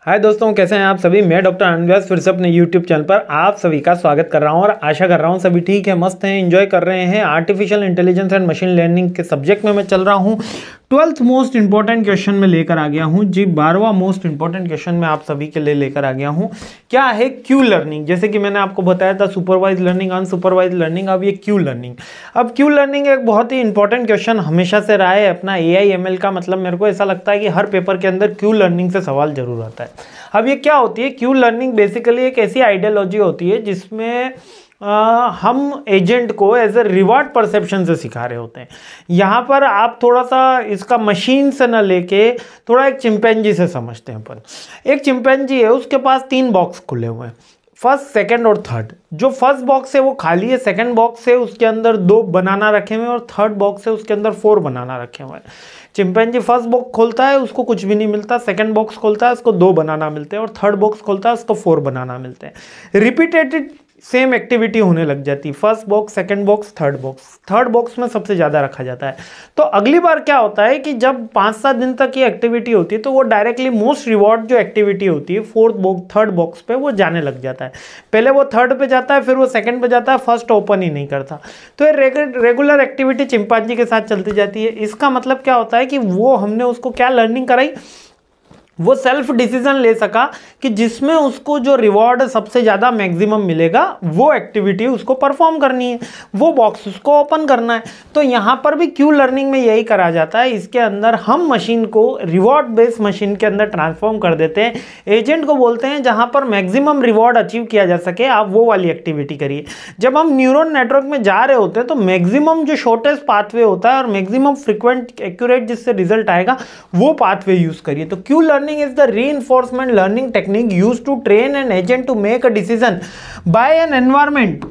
हाय दोस्तों, कैसे हैं आप सभी। मैं डॉक्टर आनंद व्यास फिर से अपने यूट्यूब चैनल पर आप सभी का स्वागत कर रहा हूं और आशा कर रहा हूं सभी ठीक है, मस्त हैं, एंजॉय कर रहे हैं। Artificial intelligence and machine learning के सब्जेक्ट में मैं चल रहा हूं। 12th मोस्ट इंपॉर्टेंट क्वेश्चन में लेकर आ गया हूं जी। 12वां मोस्ट इंपॉर्टेंट क्वेश्चन मैं आप सभी के लिए लेकर आ गया हूं। क्या है क्यू लर्निंग। जैसे कि मैंने आपको बताया था सुपरवाइज लर्निंग, अनसुपरवाइज लर्निंग, अब ये क्यू लर्निंग। अब क्यू लर्निंग एक बहुत ही इंपॉर्टेंट क्वेश्चन हमेशा से रहा है अपना AI/ML का। मतलब मेरे को ऐसा लगता है कि हर पेपर के अंदर क्यू लर्निंग से सवाल जरूर आता है। अब ये क्या होती है क्यू लर्निंग? बेसिकली एक ऐसी आइडियोलॉजी होती है जिसमें हम एजेंट को एज ए रिवॉर्ड परसेप्शन से सिखा रहे होते हैं। यहाँ पर आप थोड़ा सा इसका मशीन से न लेके थोड़ा एक चिंपैंजी से समझते हैं। अपन एक चिंपैंजी है, उसके पास 3 बॉक्स खुले हुए हैं, फर्स्ट, सेकंड और थर्ड। जो फर्स्ट बॉक्स है वो खाली है, सेकंड बॉक्स है उसके अंदर 2 बनाना रखे हुए हैं और थर्ड बॉक्स है उसके अंदर 4 बनाना रखे हुए हैं। चिंपैंजी फर्स्ट बॉक्स खोलता है, उसको कुछ भी नहीं मिलता। सेकंड बॉक्स खोलता है, उसको 2 बनाना मिलते हैं और थर्ड बॉक्स खोलता है, उसको 4 बनाना मिलते हैं। रिपीटेटेड सेम एक्टिविटी होने लग जाती है। First box, second box, third box में सबसे ज़्यादा रखा जाता है। तो अगली बार क्या होता है कि जब 5-7 दिन तक ये एक्टिविटी होती है तो वो डायरेक्टली मोस्ट रिवॉर्ड जो एक्टिविटी होती है फोर्थ बॉक्स, थर्ड बॉक्स पे वो जाने लग जाता है। पहले वो थर्ड पे जाता है, फिर वो सेकंड पे जाता है, फर्स्ट ओपन ही नहीं करता। तो ये रेगुलर एक्टिविटी चिंपांजी के साथ चलती जाती है। इसका मतलब क्या होता है कि वो हमने उसको क्या लर्निंग कराई, वो सेल्फ डिसीजन ले सका कि जिसमें उसको जो रिवॉर्ड सबसे ज़्यादा मैक्सिमम मिलेगा वो एक्टिविटी उसको परफॉर्म करनी है, वो बॉक्स उसको ओपन करना है। तो यहाँ पर भी क्यू लर्निंग में यही करा जाता है। इसके अंदर हम मशीन को रिवॉर्ड बेस्ड मशीन के अंदर ट्रांसफॉर्म कर देते हैं। एजेंट को बोलते हैं जहाँ पर मैक्सिमम रिवॉर्ड अचीव किया जा सके आप वो वाली एक्टिविटी करिए। जब हम न्यूरल नेटवर्क में जा रहे होते हैं तो मैक्सिमम जो शॉर्टेस्ट पाथवे होता है और मैक्सिमम फ्रिक्वेंट एक्यूरेट जिससे रिजल्ट आएगा वो पाथवे यूज करिए। तो Q learning is the reinforcement learning technique used to train an agent to make a decision by an environment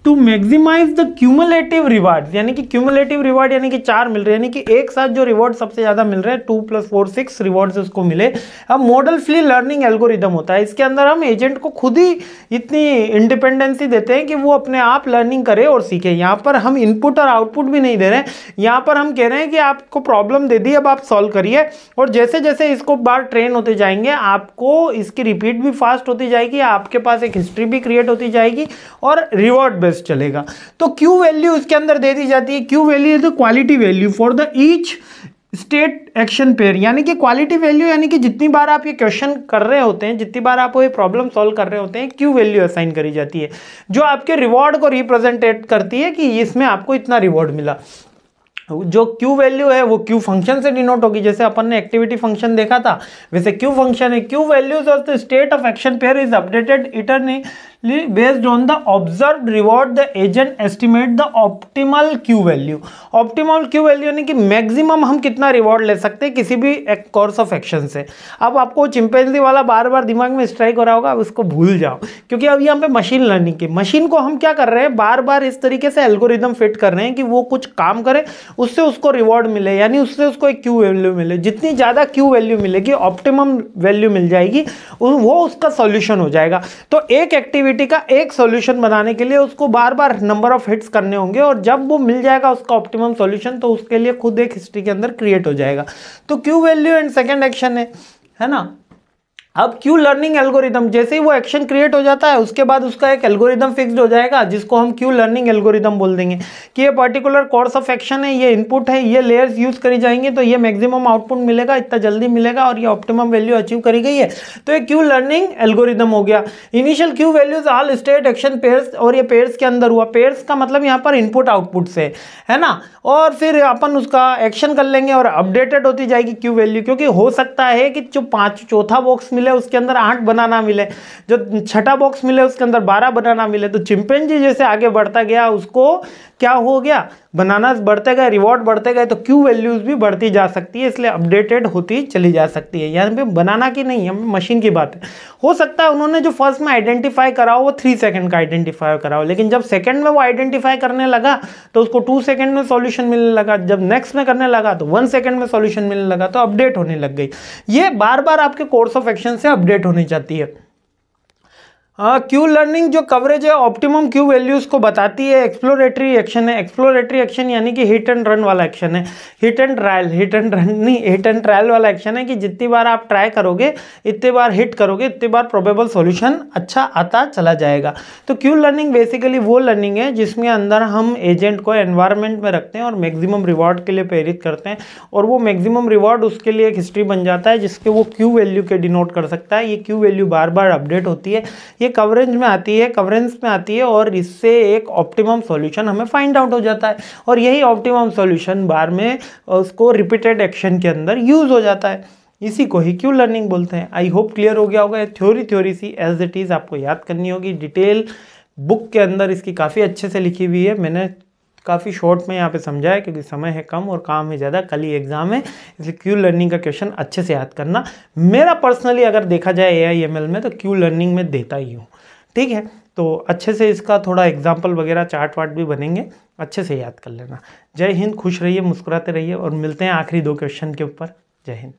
to maximise the cumulative reward. यानी कि क्यूमुलेटिव रिवार्ड यानी कि 4 मिल रहे हैं, यानी कि एक साथ जो रिवॉर्ड सबसे ज्यादा मिल रहे हैं 2 + 4 6 रिवॉर्ड्स उसको मिले। अब मॉडल फ्री लर्निंग एल्गोरिदम होता है। इसके अंदर हम एजेंट को खुद ही इतनी इंडिपेंडेंसी देते हैं कि वो अपने आप लर्निंग करे और सीखे। यहाँ पर हम इनपुट और आउटपुट भी नहीं दे रहे हैं। यहाँ पर हम कह रहे हैं कि आपको प्रॉब्लम दे दी, अब आप सॉल्व करिए। और जैसे जैसे इसको बार ट्रेन होते जाएंगे आपको इसकी रिपीट भी फास्ट होती जाएगी, आपके पास एक हिस्ट्री भी क्रिएट होती जाएगी और रिवॉर्ड चलेगा। तो क्यू वैल्यू इसके अंदर दे दी जाती है। Q value is the quality value for the each state action pair. यानी कि क्वालिटी वैल्यू यानी कि जितनी बार आप ये क्वेश्चन कर रहे होते हैं, जितनी बार आप ये प्रॉब्लम सॉल्व कर रहे होते हैं, क्यू वैल्यू असाइन करी जाती है जो आपके रिवॉर्ड को रिप्रेजेंटेट करती है कि इसमें आपको इतना रिवॉर्ड मिला। जो क्यू वैल्यू है वो क्यू फंक्शन से डिनोट होगी। जैसे अपन ने एक्टिविटी फंक्शन देखा था वैसे क्यू फंक्शन है। Q values of the state of action pair is updated eternally based on the observed reward the agent estimate the optimal Q value। optimal Q value यानी कि maximum हम कितना reward ले सकते हैं किसी भी एक कोर्स ऑफ एक्शन से। अब आपको चिंपैंजी वाला बार बार दिमाग में स्ट्राइक हो रहा होगा, अब उसको भूल जाओ, क्योंकि अब यहाँ पे मशीन लर्निंग की मशीन को हम क्या कर रहे हैं, बार बार इस तरीके से एल्गोरिदम फिट कर रहे हैं कि वो कुछ काम करे, उससे उसको रिवॉर्ड मिले, यानी उससे उसको एक क्यू वैल्यू मिले। जितनी ज़्यादा क्यू वैल्यू मिलेगी, ऑप्टिमम वैल्यू मिल जाएगी, वो उसका सॉल्यूशन हो जाएगा। तो एक एक्टिविटी का एक सॉल्यूशन बनाने के लिए उसको बार बार नंबर ऑफ हिट्स करने होंगे और जब वो मिल जाएगा उसका ऑप्टिमम सॉल्यूशन तो उसके लिए खुद एक हिस्ट्री के अंदर क्रिएट हो जाएगा। तो Q value and second action है ना। अब क्यू लर्निंग एल्गोरिदम जैसे ही वो एक्शन क्रिएट हो जाता है उसके बाद उसका एक एल्गोरिदम फिक्स्ड हो जाएगा जिसको हम क्यू लर्निंग एल्गोरिदम बोल देंगे कि ये पर्टिकुलर कोर्स ऑफ एक्शन है, ये इनपुट है, ये लेयर्स यूज करी जाएंगे तो ये मैक्सिमम आउटपुट मिलेगा, इतना जल्दी मिलेगा और ये ऑप्टिमम वैल्यू अचीव करी गई है। तो ये क्यू लर्निंग एल्गोरिदम हो गया। Initial Q values all state action pairs, और ये पेयर्स के अंदर हुआ। पेयर्स का मतलब यहाँ पर इनपुट आउटपुट से है ना। और फिर अपन उसका एक्शन कर लेंगे और अपडेटेड होती जाएगी क्यू वैल्यू, क्योंकि हो सकता है कि जो चौथा बॉक्स मिले उसके अंदर 8 बनाना मिले, जो छठा बॉक्स मिले उसके अंदर 12 बनाना मिले। तो चिंपैंजी जैसे आगे बढ़ता गया उसको क्या हो गया, बनाना बढ़ते गए, रिवॉर्ड बढ़ते गए, तो क्यू वैल्यूज भी बढ़ती जा सकती है, इसलिए अपडेटेड होती चली जा सकती है। यहाँ पे बनाना की नहीं है, मशीन की बात है। हो सकता है उन्होंने जो फर्स्ट में आइडेंटिफाई करा हो वो 3 सेकंड का आइडेंटिफाई करा हो, लेकिन जब सेकंड में वो आइडेंटिफाई करने लगा तो उसको 2 सेकंड में सॉल्यूशन मिलने लगा, जब नेक्स्ट में करने लगा तो 1 सेकंड में सॉल्यूशन मिलने लगा, तो अपडेट होने लग गई। ये बार बार आपके कोर्स ऑफ एक्शन से अपडेट होनी चाहती है। क्यू लर्निंग जो कवरेज है ऑप्टिमम क्यू वैल्यूज को बताती है। एक्सप्लोरेटरी एक्शन है, एक्सप्लोरेटरी एक्शन यानी कि हिट एंड रन वाला एक्शन है। हिट एंड ट्रायल वाला एक्शन है कि जितनी बार आप ट्राई करोगे, इतने बार हिट करोगे, इतनी बार प्रोबेबल सॉल्यूशन अच्छा आता चला जाएगा। तो क्यू लर्निंग बेसिकली वो लर्निंग है जिसमें अंदर हम एजेंट को एनवायरनमेंट में रखते हैं और मैक्सिमम रिवॉर्ड के लिए प्रेरित करते हैं, और वो मैक्सिमम रिवॉर्ड उसके लिए एक हिस्ट्री बन जाता है जिसके वो क्यू वैल्यू के डिनोट कर सकता है। ये क्यू वैल्यू बार बार अपडेट होती है, ये कवरेज में आती है और इससे एक ऑप्टिमम सॉल्यूशन हमें फाइंड आउट हो जाता है, और यही ऑप्टिमम सॉल्यूशन बार में उसको रिपीटेड एक्शन के अंदर यूज हो जाता है। इसी को ही क्यू लर्निंग बोलते हैं। आई होप क्लियर हो गया होगा। Theory see as it is आपको याद करनी होगी। डिटेल बुक के अंदर इसकी काफ़ी अच्छे से लिखी हुई है। मैंने काफ़ी शॉर्ट में यहाँ पे समझा है क्योंकि समय है कम और काम है ज़्यादा, कल ही एग्जाम है, इसलिए क्यू लर्निंग का क्वेश्चन अच्छे से याद करना। मेरा पर्सनली अगर देखा जाए AI/ML में तो क्यू लर्निंग में देता ही हूँ, ठीक है। तो अच्छे से इसका थोड़ा एग्जाम्पल वगैरह चार्ट वार्ट भी बनेंगे, अच्छे से याद कर लेना। जय हिंद, खुश रहिए, मुस्कुराते रहिए, और मिलते हैं आखिरी 2 क्वेश्चन के ऊपर। जय हिंद।